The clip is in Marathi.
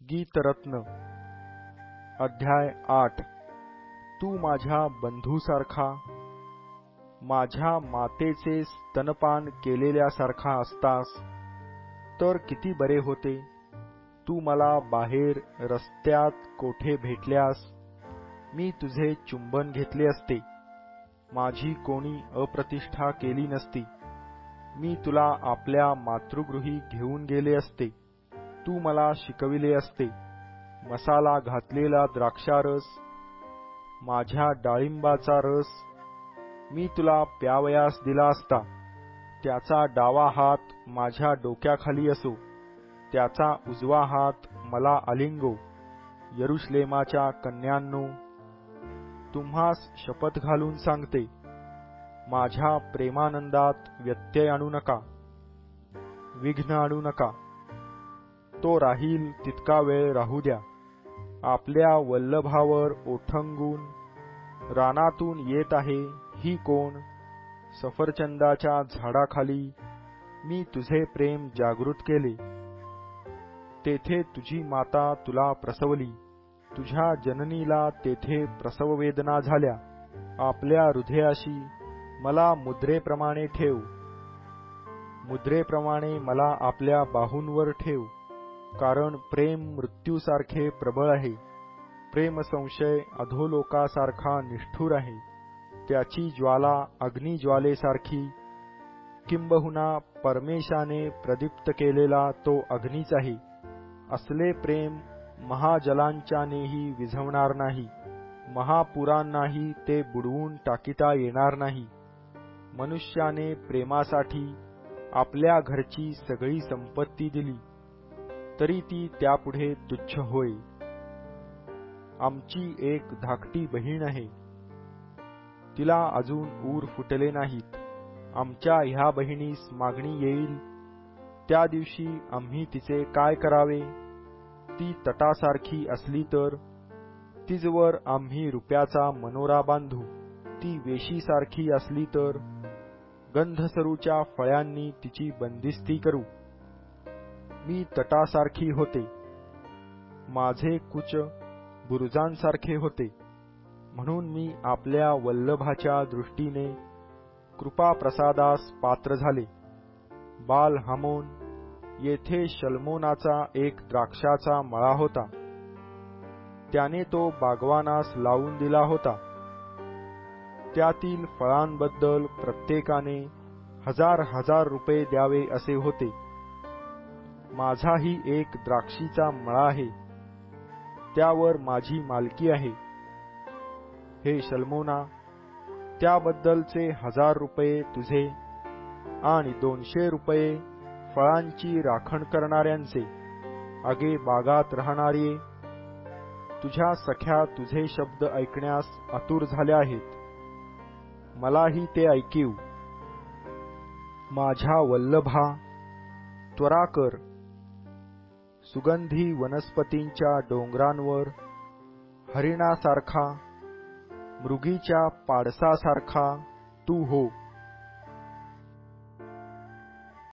गीतरत्न अध्याय 8 तू माझ्या बंधूसारखा, माझ्या मातेचे स्तनपान केलेल्यासारखा असतास तर किती बरे होते. तू मला बाहेर रस्त्यात कोठे भेटल्यास मी तुझे चुंबन घेतले असते. माझी कोणी अप्रतिष्ठा केली नसती. मी तुला आपल्या मातृगृही घेऊन गेले असते. तू मला शिकविले असते. मसाला घातलेला द्राक्षारस, माझ्या डाळिंबाचा रस मी तुला प्यावयास दिला असता. त्याचा डावा हात माझ्या डोक्याखाली असो, त्याचा उजवा हात मला आलिंगो. यरुशलेमाच्या कन्यांनो, तुम्हास शपथ घालून सांगते, माझ्या प्रेमानंदात व्यत्यय आणू नका, विघ्न आणू नका. तो राहील तितका वेळ राहू द्या. आपल्या वल्लभावर ओठंगून रानातून येत आहे ही कोण? सफरचंदाच्या झाडाखाली मी तुझे प्रेम जागृत केले. तेथे तुझी माता तुला प्रसवली. तुझ्या जननीला तेथे प्रसववेदना झाल्या. आपल्या हृदयाशी मला मुद्रेप्रमाणे ठेव, मुद्रेप्रमाणे मला आपल्या बाहूंवर ठेव. कारण प्रेम मृत्यूसारखे प्रबळ आहे. प्रेम संशय अधोलोकासारखा निष्ठुर आहे. त्याची ज्वाला अग्निज्वालेसारखी, किंबहुना परमेशाने प्रदीप्त केलेला तो अग्नीच आहे. असले प्रेम महाजलांच्यानेही विझवणार नाही. महापुरांनाही ते बुडवून टाकिता येणार नाही. मनुष्याने प्रेमासाठी आपल्या घरची सगळी संपत्ती दिली तरी ती त्यापुढे तुच्छ होय. आमची एक धाकटी बहीण आहे. तिला अजून ऊर फुटले नाहीत. आमच्या ह्या बहिणीस मागणी येईल त्या दिवशी आम्ही तिचे काय करावे? ती तटासारखी असली तर तिजवर आम्ही रुपयाचा मनोरा बांधू. ती वेशीसारखी असली तर गंधसरूच्या फळ्यांनी तिची बंदिस्ती करू. मी तटासारखी होते. माझे कुच बुरुजांसारखे होते. म्हणून मी आपल्या वल्लभाच्या दृष्टीने कृपाप्रसादास पात्र झाले. बाल हामोन येथे शल्मोनाचा एक द्राक्षाचा मळा होता. त्याने तो बागवानास लावून दिला होता. त्यातील फळांबद्दल प्रत्येकाने 1000 रुपये द्यावे असे होते. माझाही एक द्राक्षीचा मळा आहे. त्यावर माझी मालकी आहे. हे शल्मोना, त्याबद्दलचे 1000 रुपये तुझे आणि 200 रुपये फळांची राखण करणाऱ्यांचे. आगे बागात राहणारे तुझ्या सख्या तुझे शब्द ऐकण्यास आतुर झाल्या आहेत. मलाही ते ऐकीव. माझ्या वल्लभा, त्वरा कर. सुगंधी वनस्पतींच्या डोंगरांवर हरिणासारखा, मृगीच्या पाडसासारखा तू हो.